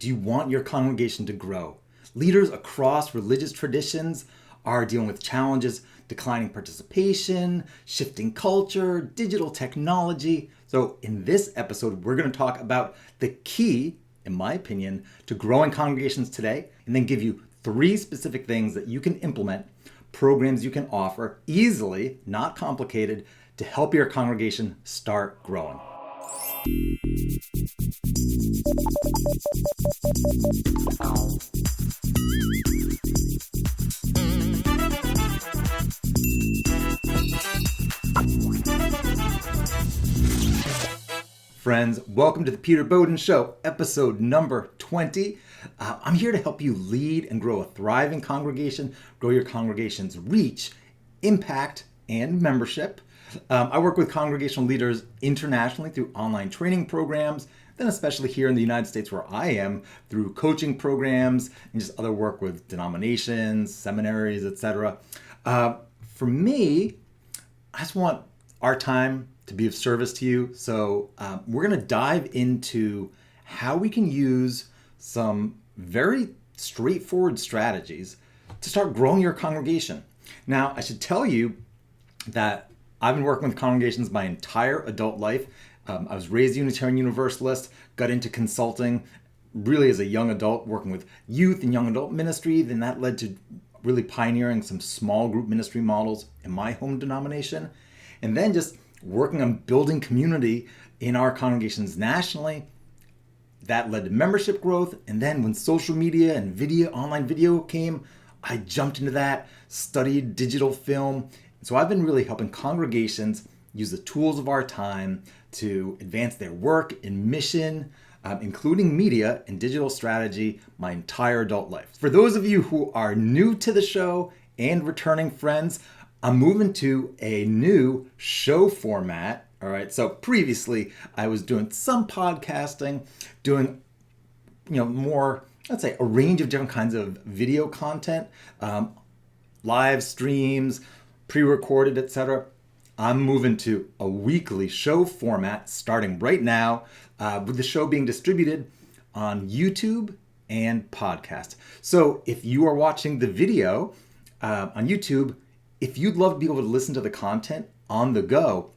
Do you want your congregation to grow? Leaders across religious traditions are dealing with challenges, declining participation, shifting culture, digital technology. So in this episode, we're going to talk about the key, in my opinion, to growing congregations today, and then give you 3 specific things that you can implement, programs you can offer easily, not complicated, to help your congregation start growing. Friends, welcome to the Peter Bowden Show, episode number 20. I'm here to help you lead and grow a thriving congregation, grow your congregation's reach, impact, and membership. I work with congregational leaders internationally through online training programs, then especially here in the United States where I am, through coaching programs and just other work with denominations, seminaries, etc. For me, I just want our time to be of service to you. So we're going to dive into how we can use some very straightforward strategies to start growing your congregation. Now, I should tell you that I've been working with congregations my entire adult life. I was raised Unitarian Universalist, got into consulting really as a young adult, working with youth and young adult ministry. Then that led to really pioneering some small group ministry models in my home denomination. And then just working on building community in our congregations nationally. That led to membership growth. And then when social media and online video came, I jumped into that, studied digital film. So I've been really helping congregations use the tools of our time to advance their work and mission, including media and digital strategy, my entire adult life. For those of you who are new to the show and returning friends, I'm moving to a new show format. All right. So previously I was doing some podcasting, doing, more, let's say, a range of different kinds of video content, live streams, pre-recorded, etc. I'm moving to a weekly show format starting right now, with the show being distributed on YouTube and podcast. So if you are watching the video on YouTube, if you'd love to be able to listen to the content on the go,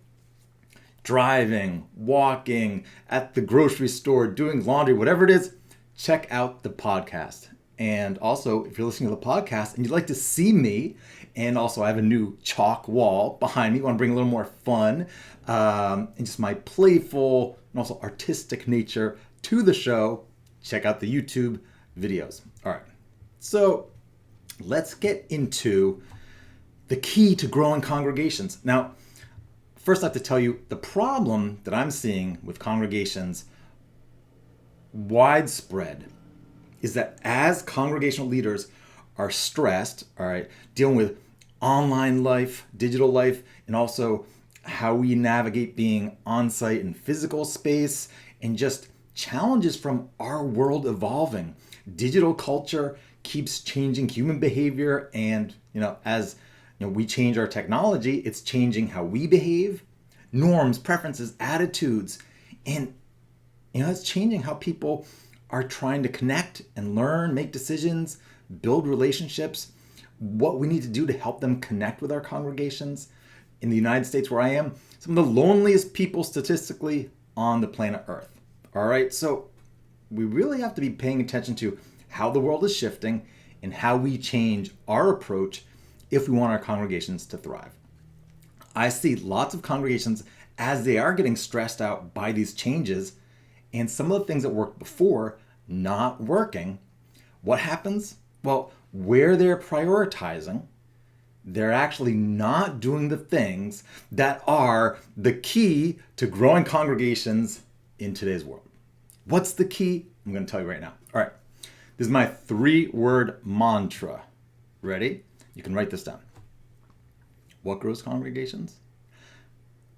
driving, walking, at the grocery store, doing laundry, whatever it is, check out the podcast. And also, if you're listening to the podcast and you'd like to see me, and also I have a new chalk wall behind me, I want to bring a little more fun and just my playful and also artistic nature to the show, check out the YouTube videos. All right, so let's get into the key to growing congregations. Now, first I have to tell you the problem that I'm seeing with congregations widespread is that as congregational leaders are stressed, all right, dealing with online life, digital life, and also how we navigate being on-site in physical space, and just challenges from our world evolving. Digital culture keeps changing human behavior, and as we change our technology, it's changing how we behave, norms, preferences, attitudes, and it's changing how people are trying to connect and learn, make decisions, build relationships, what we need to do to help them connect with our congregations. In the United States where I am, some of the loneliest people statistically on the planet Earth. All right, so we really have to be paying attention to how the world is shifting and how we change our approach if we want our congregations to thrive. I see lots of congregations as they are getting stressed out by these changes and some of the things that worked before not working. What happens? Well, where they're prioritizing, they're actually not doing the things that are the key to growing congregations in today's world. What's the key? I'm going to tell you right now. All right. This is my 3-word mantra. Ready? You can write this down. What grows congregations?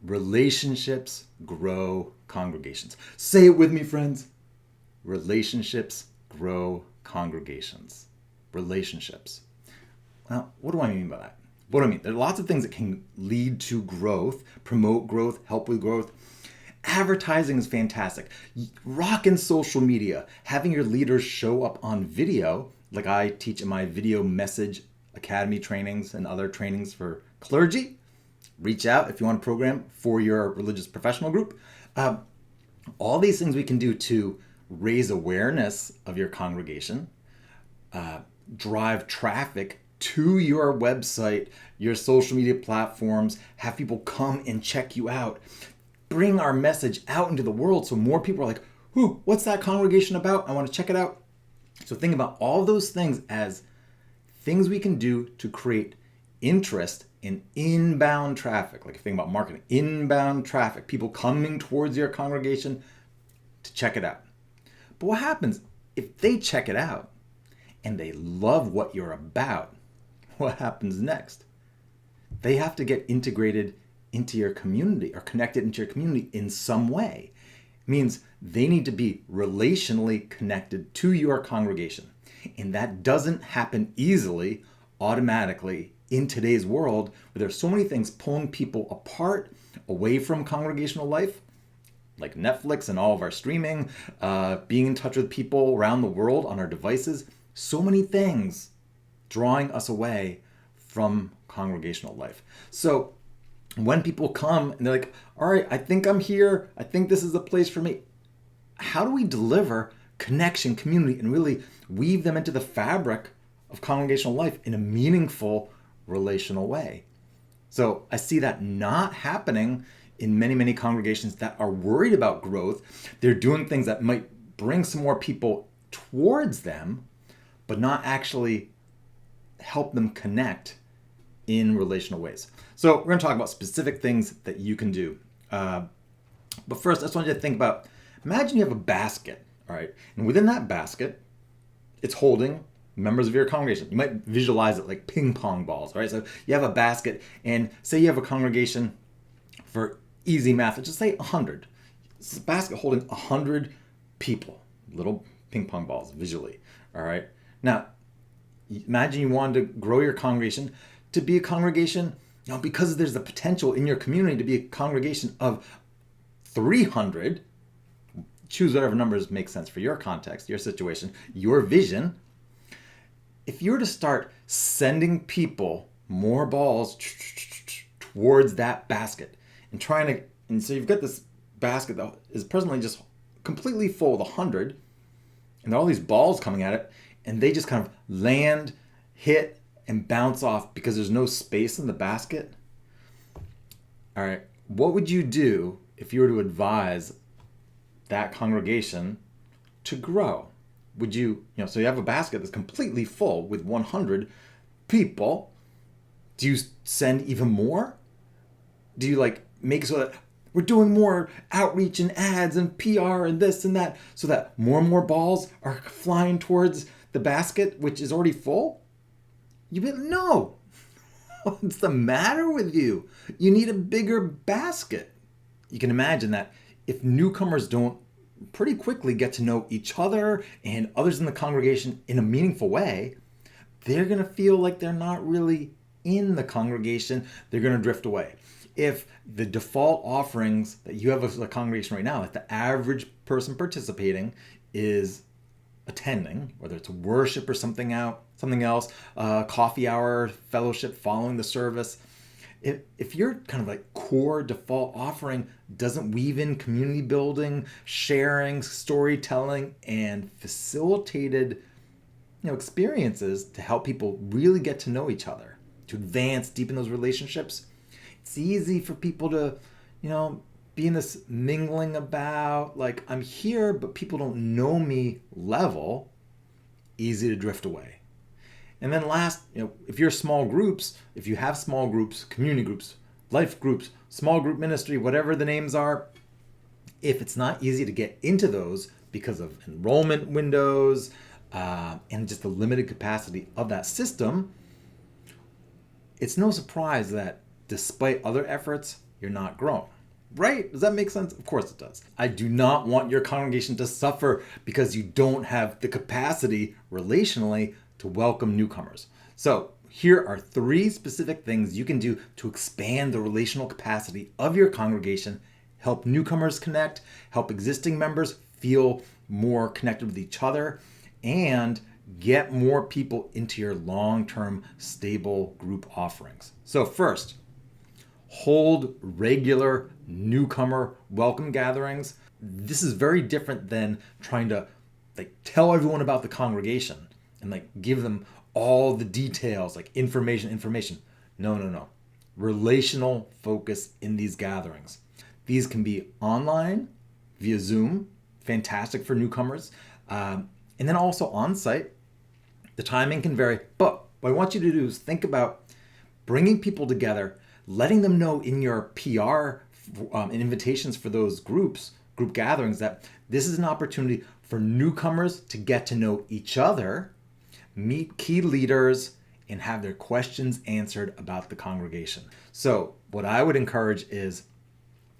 Relationships grow congregations. Say it with me, friends. Relationships grow congregations. Relationships. Now, what do I mean by that? What do I mean? There are lots of things that can lead to growth, promote growth, help with growth. Advertising is fantastic. Rockin' social media, having your leaders show up on video, like I teach in my Video Message Academy trainings and other trainings for clergy. Reach out if you want a program for your religious professional group. All these things we can do to raise awareness of your congregation, drive traffic to your website, your social media platforms, have people come and check you out. Bring our message out into the world so more people are like, "Ooh, what's that congregation about? I want to check it out." So think about all those things as things we can do to create interest in inbound traffic. Like if you think about marketing, inbound traffic, people coming towards your congregation to check it out. But what happens if they check it out and they love what you're about? What happens next? They have to get integrated into your community or connected into your community in some way. It means they need to be relationally connected to your congregation. And that doesn't happen easily, automatically in today's world where there's so many things pulling people apart, away from congregational life, like Netflix and all of our streaming, being in touch with people around the world on our devices. So many things drawing us away from congregational life. So when people come and they're like, all right, I think I'm here. I think this is a place for me. How do we deliver connection, community, and really weave them into the fabric of congregational life in a meaningful, relational way? So I see that not happening in many, many congregations that are worried about growth. They're doing things that might bring some more people towards them, but not actually help them connect in relational ways. So we're going to talk about specific things that you can do. But first, I just want you to think about, imagine you have a basket, all right? And within that basket, it's holding members of your congregation. You might visualize it like ping pong balls, right? So you have a basket, and say you have a congregation, for easy math, let's just say 100. It's a basket holding 100 people, little ping pong balls visually, all right? Now, imagine you wanted to grow your congregation to be a congregation, because there's the potential in your community to be a congregation of 300. Choose whatever numbers make sense for your context, your situation, your vision. If you were to start sending people more balls towards that basket and so you've got this basket that is presently just completely full of 100, and there are all these balls coming at it, and they just kind of land, hit, and bounce off because there's no space in the basket. All right, what would you do if you were to advise that congregation to grow? Would you, so you have a basket that's completely full with 100 people. Do you send even more? Do you make it so that we're doing more outreach and ads and PR and this and that so that more and more balls are flying towards the basket, which is already full? You'd be like, no, what's the matter with you? You need a bigger basket. You can imagine that if newcomers don't pretty quickly get to know each other and others in the congregation in a meaningful way, they're going to feel like they're not really in the congregation. They're going to drift away. If the default offerings that you have as a congregation right now, if the average person participating is attending, whether it's worship or something else, coffee hour, fellowship following the service, if your kind of core default offering doesn't weave in community building, sharing, storytelling, and facilitated experiences to help people really get to know each other, to advance, deepen those relationships, it's easy for people to be in this mingling about, I'm here, but people don't know me level, easy to drift away. And then last, if you're small groups, if you have small groups, community groups, life groups, small group ministry, whatever the names are, if it's not easy to get into those because of enrollment windows and just the limited capacity of that system, it's no surprise that despite other efforts, you're not growing. Right? Does that make sense? Of course it does. I do not want your congregation to suffer because you don't have the capacity relationally to welcome newcomers. So here are 3 specific things you can do to expand the relational capacity of your congregation, help newcomers connect, help existing members feel more connected with each other, and get more people into your long-term stable group offerings. So first, hold regular newcomer welcome gatherings. This is very different than trying to tell everyone about the congregation and give them all the details, information. No. Relational focus in these gatherings. These can be online via Zoom, fantastic for newcomers, and then also on site. The timing can vary, but what I want you to do is think about bringing people together, letting them know in your PR and invitations for those group gatherings, that this is an opportunity for newcomers to get to know each other, meet key leaders, and have their questions answered about the congregation. So what I would encourage is,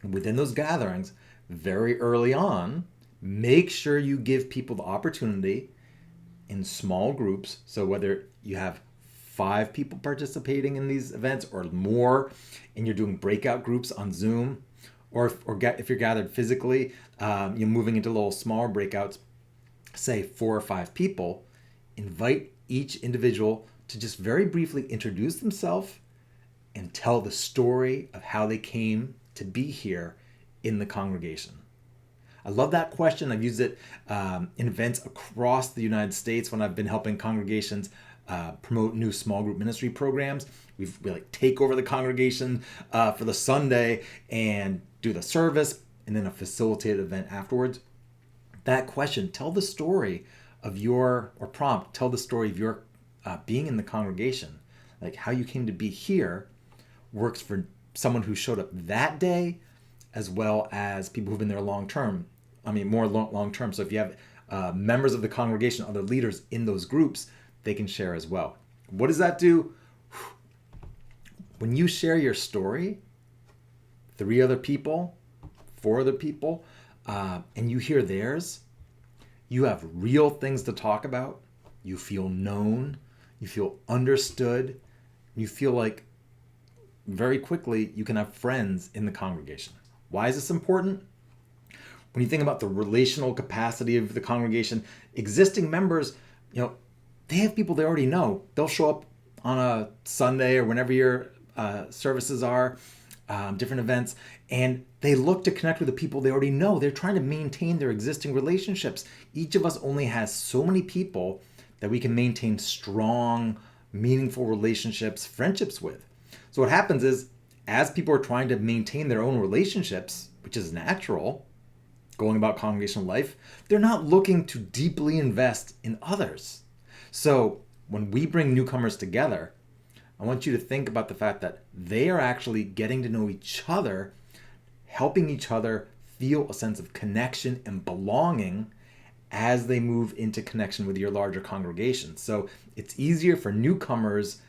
within those gatherings, very early on, make sure you give people the opportunity in small groups. So whether you have 5 people participating in these events or more, and you're doing breakout groups on Zoom, or if you're gathered physically, you're moving into little smaller breakouts, say 4 or 5 people, invite each individual to just very briefly introduce themselves and tell the story of how they came to be here in the congregation. I love that question. I've used it in events across the United States when I've been helping congregations promote new small group ministry programs. We take over the congregation for the Sunday and do the service and then a facilitated event afterwards. That question, tell the story of your being in the congregation, how you came to be here, works for someone who showed up that day, as well as people who've been there long term. More long term. So if you have members of the congregation, other leaders in those groups, they can share as well. What does that do? When you share your story, 3 other people, 4 other people, and you hear theirs, you have real things to talk about. You feel known. You feel understood. You feel like very quickly you can have friends in the congregation. Why is this important? When you think about the relational capacity of the congregation, existing members, they have people they already know. They'll show up on a Sunday or whenever your services are, different events, and they look to connect with the people they already know. They're trying to maintain their existing relationships. Each of us only has so many people that we can maintain strong, meaningful relationships, friendships with. So what happens is, as people are trying to maintain their own relationships, which is natural, going about congregational life, they're not looking to deeply invest in others. So when we bring newcomers together, I want you to think about the fact that they are actually getting to know each other, helping each other feel a sense of connection and belonging as they move into connection with your larger congregation. So it's easier for newcomers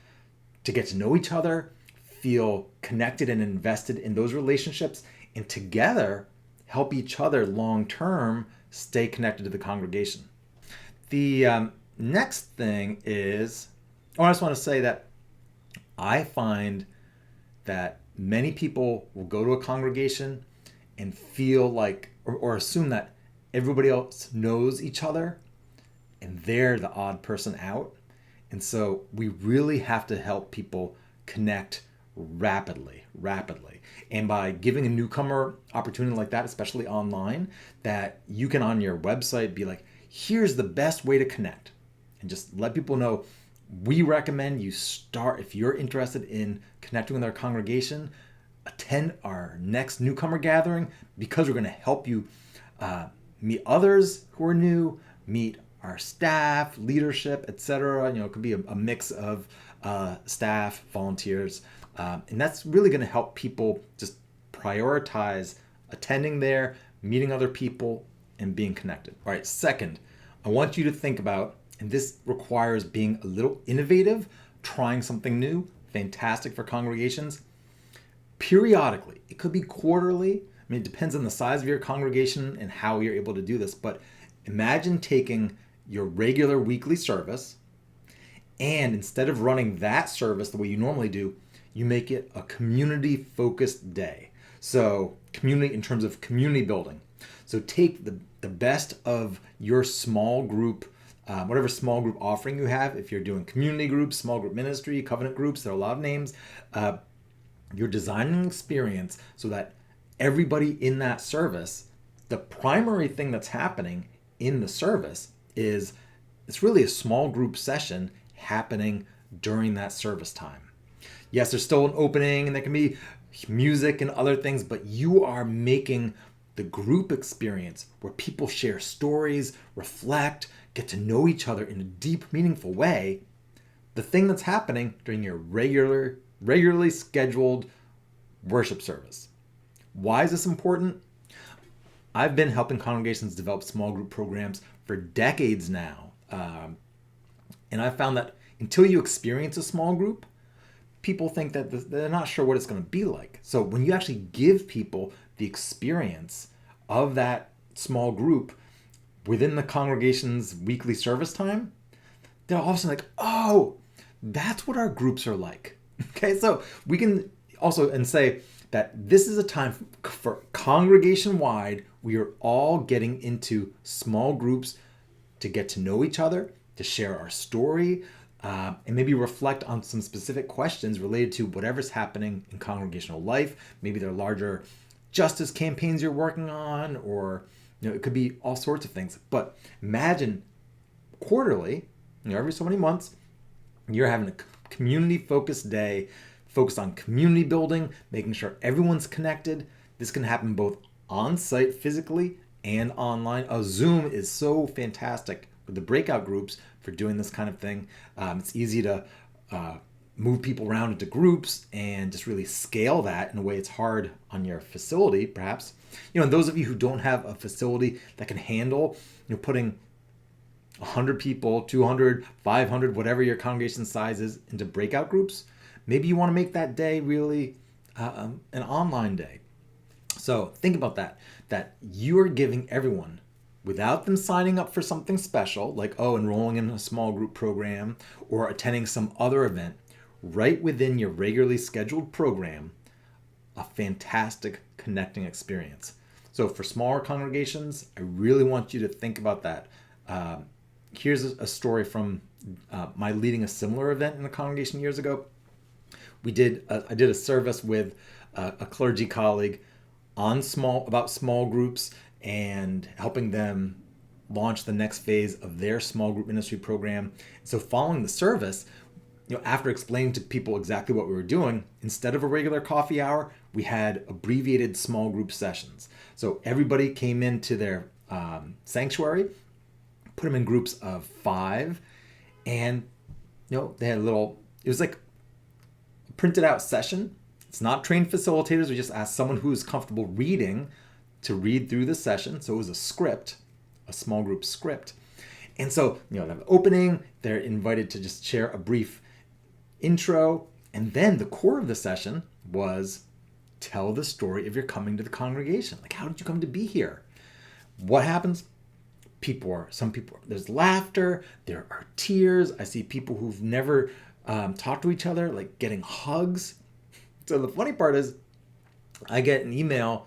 to get to know each other, feel connected and invested in those relationships, and together help each other long-term stay connected to the congregation. The next thing is, I just want to say that I find that many people will go to a congregation and feel like, or assume that everybody else knows each other and they're the odd person out. And so we really have to help people connect rapidly. And by giving a newcomer opportunity like that, especially online, that you can on your website be like, here's the best way to connect. And just let people know, we recommend you start, if you're interested in connecting with our congregation, attend our next newcomer gathering, because we're going to help you meet others who are new, meet our staff, leadership, etc. It could be a mix of staff, volunteers, and that's really going to help people just prioritize attending there, meeting other people, and being connected. All right, second, I want you to think about, and this requires being a little innovative, trying something new, fantastic for congregations. Periodically, it could be quarterly. It depends on the size of your congregation and how you're able to do this, but imagine taking your regular weekly service, and instead of running that service the way you normally do, you make it a community-focused day. So community, in terms of community building. So take the best of your small group, whatever small group offering you have. If you're doing community groups, small group ministry, covenant groups, there are a lot of names. You're designing an experience so that everybody in that service, the primary thing that's happening in the service is it's really a small group session happening during that service time. Yes, there's still an opening and there can be music and other things, but you are making the group experience where people share stories, reflect, get to know each other in a deep, meaningful way, the thing that's happening during your regularly scheduled worship service. Why is this important? I've been helping congregations develop small group programs for decades now. And I found that until you experience a small group, people think that they're not sure what it's going to be like. So when you actually give people the experience of that small group within the congregation's weekly service time, they're all of a sudden like, oh, that's what our groups are like. Okay, so we can also and say that this is a time for congregation-wide, we are all getting into small groups to get to know each other, to share our story, and maybe reflect on some specific questions related to whatever's happening in congregational life. Maybe there are larger justice campaigns you're working on, or it could be all sorts of things. But imagine quarterly, every so many months, you're having a community-focused day focused on community building, making sure everyone's connected. This can happen both on-site physically and online. Zoom is so fantastic with the breakout groups for doing this kind of thing. It's easy to move people around into groups and just really scale that in a way it's hard on your facility, perhaps. And those of you who don't have a facility that can handle putting 100 people, 200, 500, whatever your congregation size is, into breakout groups, maybe you want to make that day really an online day. So think about that you are giving everyone, without them signing up for something special, like, enrolling in a small group program or attending some other event, right within your regularly scheduled program, a fantastic connecting experience. So for smaller congregations, I really want you to think about that. Here's a story from my leading a similar event in a congregation years ago. I did a service with a clergy colleague about small groups and helping them launch the next phase of their small group ministry program. So following the service, after explaining to people exactly what we were doing, instead of a regular coffee hour, we had abbreviated small group sessions. So everybody came into their sanctuary, put them in groups of 5, and they had it was like a printed out session. It's not trained facilitators. We just asked someone who's comfortable reading to read through the session. So it was a script, a small group script. And so, they have an opening, they're invited to just share a brief intro, and then the core of the session was tell the story of your coming to the congregation. Like, how did you come to be here? What happens? Some people, there's laughter, there are tears. I see people who've never talked to each other, like getting hugs. So the funny part is, I get an email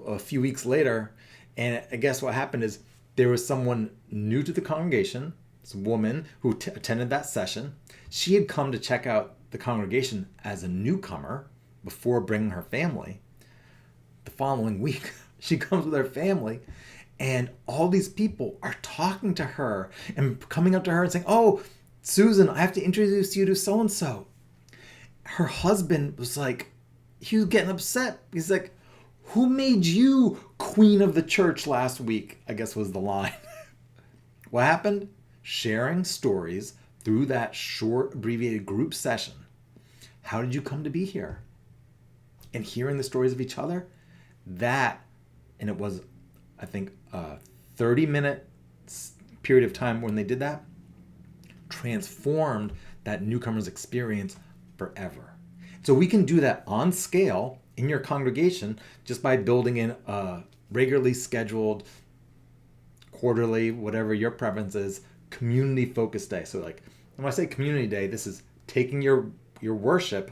a few weeks later, and I guess what happened is there was someone new to the congregation, it's a woman who attended that session. She had come to check out the congregation as a newcomer before bringing her family. The following week, she comes with her family, and all these people are talking to her and coming up to her and saying, "Oh, Susan, I have to introduce you to so-and-so." Her husband was like, he was getting upset. He's like, "Who made you queen of the church last week?" I guess was the line. What happened? Sharing stories through that short abbreviated group session. How did you come to be here? And hearing the stories of each other, and it was, I think, a 30-minute period of time when they did that, transformed that newcomer's experience forever. So we can do that on scale in your congregation just by building in a regularly scheduled, quarterly, whatever your preference is, community-focused day. So like when I say community day, this is taking your worship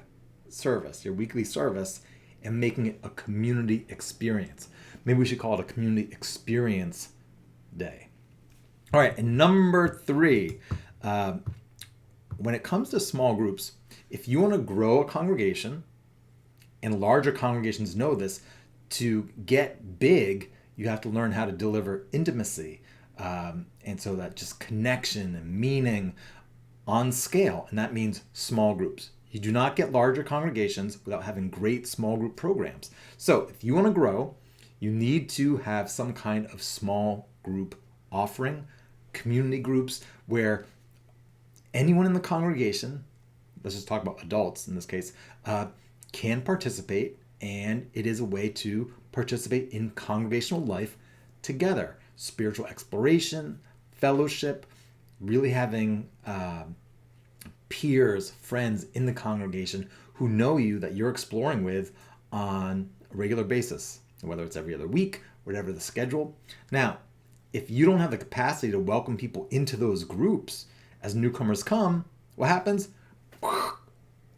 service, your weekly service, and making it a community experience. Maybe we should call it a community experience day. All right, and number 3, when it comes to small groups, if you want to grow a congregation, and larger congregations know this, to get big, you have to learn how to deliver intimacy. And so that just connection and meaning on scale. And that means small groups. You do not get larger congregations without having great small group programs. So if you want to grow, you need to have some kind of small group offering, community groups where anyone in the congregation, let's just talk about adults in this case, can participate, and it is a way to participate in congregational life together. Spiritual exploration, fellowship, really having peers, friends in the congregation who know you, that you're exploring with on a regular basis, whether it's every other week, whatever the schedule. Now, if you don't have the capacity to welcome people into those groups as newcomers come, what happens?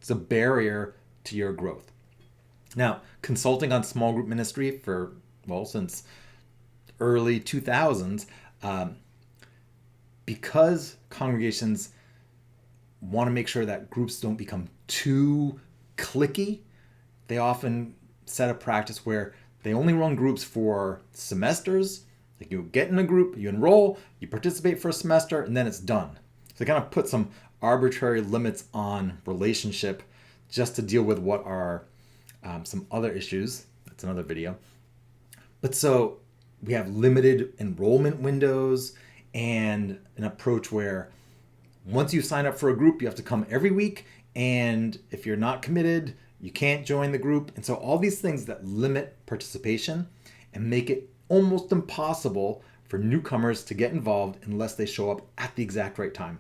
It's a barrier to your growth. Now, consulting on small group ministry since early 2000s, because congregations want to make sure that groups don't become too cliquey, they often set a practice where they only run groups for semesters. Like, you get in a group, you enroll, you participate for a semester, and then it's done. So they kind of put some arbitrary limits on relationship just to deal with what are some other issues. That's another video. But so we have limited enrollment windows and an approach where once you sign up for a group, you have to come every week. And if you're not committed, you can't join the group. And so all these things that limit participation and make it almost impossible for newcomers to get involved unless they show up at the exact right time.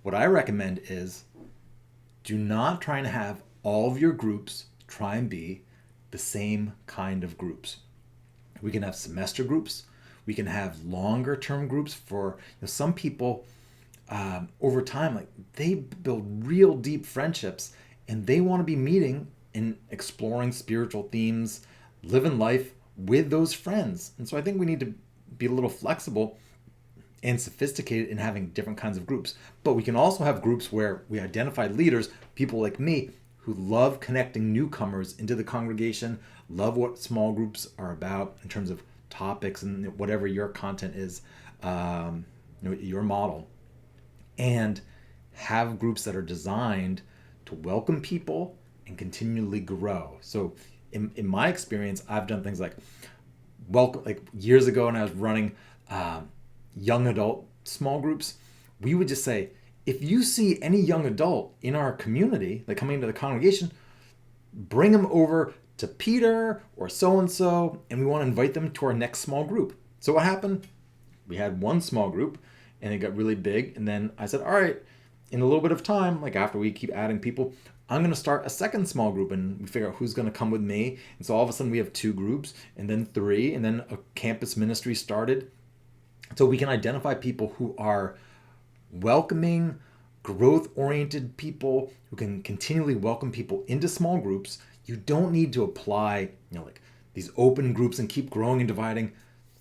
What I recommend is do not try and have all of your groups try and be the same kind of groups. We can have semester groups. We can have longer term groups for some people over time, like they build real deep friendships and they want to be meeting and exploring spiritual themes, living life with those friends. And so I think we need to be a little flexible and sophisticated in having different kinds of groups. But we can also have groups where we identify leaders, people like me, who love connecting newcomers into the congregation, love what small groups are about in terms of topics and whatever your content is, your model, and have groups that are designed to welcome people and continually grow. So in my experience, I've done things like years ago when I was running young adult small groups, we would just say, if you see any young adult in our community, like coming into the congregation, bring them over to Peter or so-and-so, and we want to invite them to our next small group. So what happened? We had one small group and it got really big. And then I said, all right, in a little bit of time, like after we keep adding people, I'm going to start a second small group, and we figure out who's going to come with me. And so all of a sudden we have 2 groups and then 3, and then a campus ministry started. So we can identify people who are welcoming, growth-oriented people who can continually welcome people into small groups. You don't need to apply, like these open groups and keep growing and dividing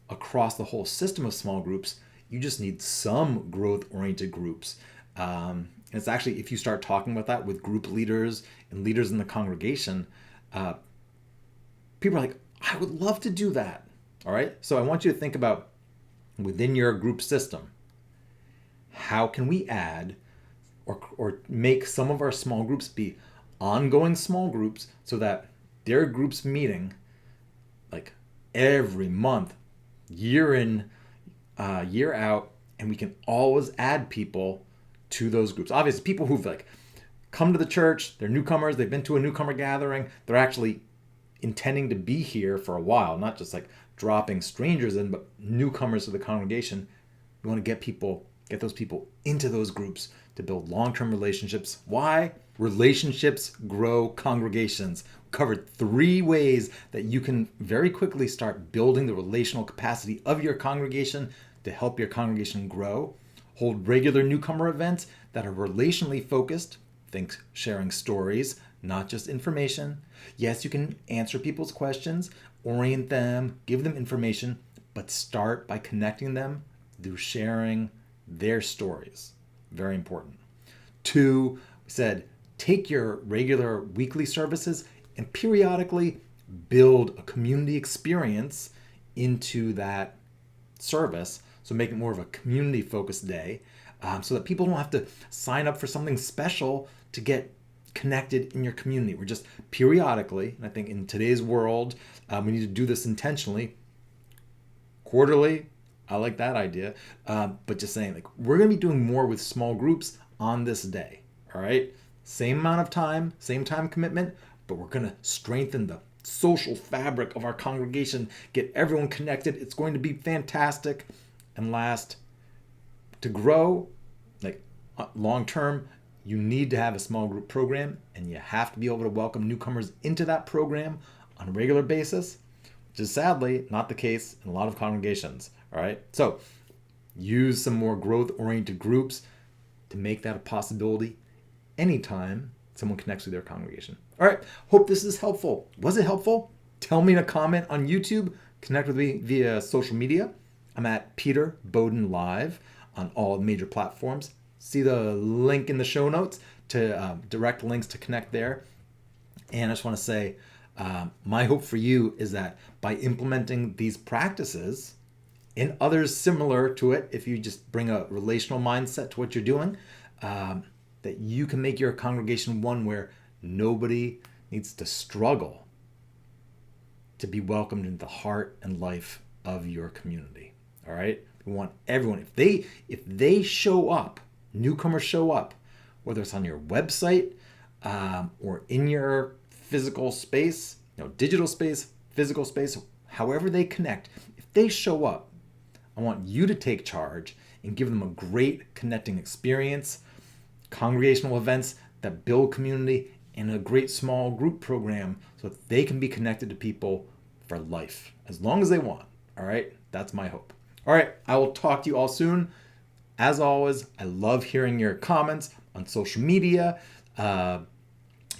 across the whole system of small groups. You just need some growth-oriented groups. And it's actually, if you start talking about that with group leaders and leaders in the congregation, people are like, I would love to do that. All right. So I want you to think about within your group system, how can we add or make some of our small groups be ongoing small groups so that their groups meeting like every month, year in, year out, and we can always add people to those groups. Obviously, people who've like come to the church, they're newcomers, they've been to a newcomer gathering, they're actually intending to be here for a while, not just like dropping strangers in, but newcomers to the congregation. We want to get those people into those groups to build long-term relationships. Why? Relationships grow congregations. We covered 3 ways that you can very quickly start building the relational capacity of your congregation to help your congregation grow. Hold regular newcomer events that are relationally focused. Think sharing stories, not just information. Yes, you can answer people's questions, orient them, give them information, but start by connecting them through sharing their stories. Very important. Two, we said, take your regular weekly services and periodically build a community experience into that service. So make it more of a community focused day, so that people don't have to sign up for something special to get connected in your community. We're just periodically, and I think in today's world, we need to do this intentionally. Quarterly, I like that idea, but just saying, like, we're going to be doing more with small groups on this day. All right, same amount of time, same time commitment, but we're going to strengthen the social fabric of our congregation, get everyone connected. It's going to be fantastic. And last, to grow, like long term, you need to have a small group program, and you have to be able to welcome newcomers into that program on a regular basis, which is sadly not the case in a lot of congregations. All right, so use some more growth-oriented groups to make that a possibility anytime someone connects with their congregation. All right, hope this is helpful. Was it helpful? Tell me in a comment on YouTube. Connect with me via social media. I'm at Peter Bowden Live on all major platforms. See the link in the show notes to direct links to connect there. And I just want to say, my hope for you is that by implementing these practices and others similar to it, if you just bring a relational mindset to what you're doing, that you can make your congregation one where nobody needs to struggle to be welcomed into the heart and life of your community. All right, we want everyone, if they show up, newcomers show up, whether it's on your website or in your physical space, digital space, physical space, however they connect, if they show up, I want you to take charge and give them a great connecting experience, congregational events that build community, and a great small group program so that they can be connected to people for life, as long as they want. All right, that's my hope. All right, I will talk to you all soon. As always, I love hearing your comments on social media.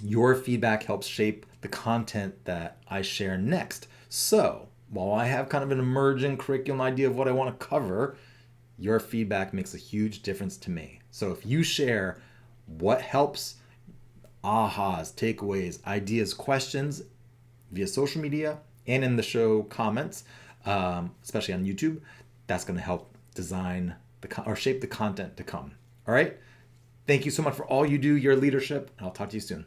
Your feedback helps shape the content that I share next. So while I have kind of an emerging curriculum idea of what I want to cover, your feedback makes a huge difference to me. So if you share what helps, ahas, takeaways, ideas, questions via social media and in the show comments, especially on YouTube, that's going to help design or shape the content to come. All right. Thank you so much for all you do, your leadership, and I'll talk to you soon.